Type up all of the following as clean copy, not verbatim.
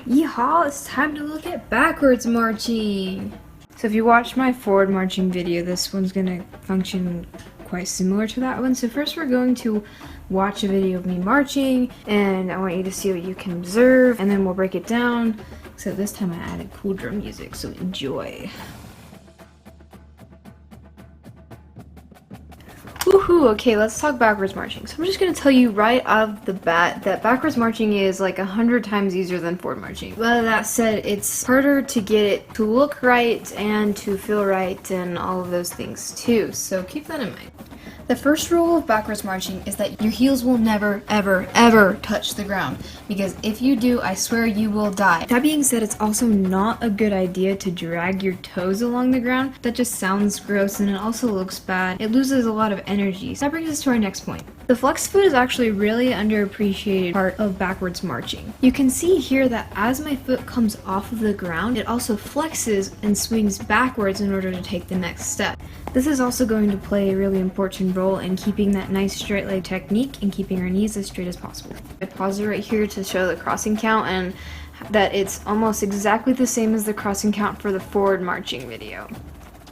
Yeehaw, it's time to look at backwards marching. So if you watched my forward marching video, this one's gonna function quite similar to that one. So first we're going to watch a video of me marching, and I want you to see what you can observe, and then we'll break it down. So this time I added cool drum music, so enjoy. Woohoo! Okay, let's talk backwards marching. So I'm just gonna tell you right off the bat that backwards marching is like 100 times easier than forward marching. But that said, it's harder to get it to look right and to feel right and all of those things too. So keep that in mind. The first rule of backwards marching is that your heels will never, ever, ever touch the ground, because if you do, I swear you will die. That being said, it's also not a good idea to drag your toes along the ground. That just sounds gross and it also looks bad. It loses a lot of energy. So that brings us to our next point. The flex foot is actually a really underappreciated part of backwards marching. You can see here that as my foot comes off of the ground, it also flexes and swings backwards in order to take the next step. This is also going to play a really important role in keeping that nice straight leg technique and keeping our knees as straight as possible. I pause it right here to show the crossing count and that it's almost exactly the same as the crossing count for the forward marching video.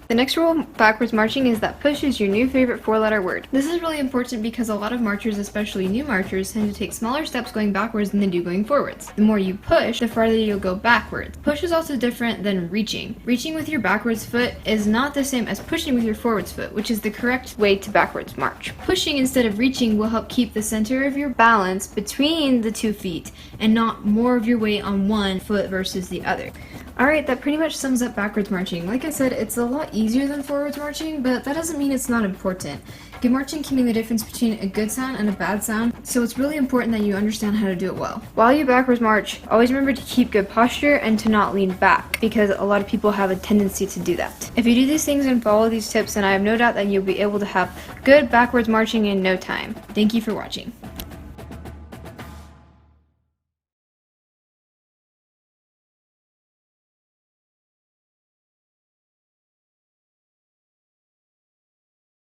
The next rule of backwards marching is that push is your new favorite four-letter word. This is really important because a lot of marchers, especially new marchers, tend to take smaller steps going backwards than they do going forwards. The more you push, the farther you'll go backwards. Push is also different than reaching. Reaching with your backwards foot is not the same as pushing with your forwards foot, which is the correct way to backwards march. Pushing instead of reaching will help keep the center of your balance between the 2 feet and not more of your weight on one foot versus the other. Alright, that pretty much sums up backwards marching. Like I said, it's a lot easier than forwards marching, but that doesn't mean it's not important. Good marching can mean the difference between a good sound and a bad sound, so it's really important that you understand how to do it well. While you backwards march, always remember to keep good posture and to not lean back, because a lot of people have a tendency to do that. If you do these things and follow these tips, then I have no doubt that you'll be able to have good backwards marching in no time. Thank you for watching.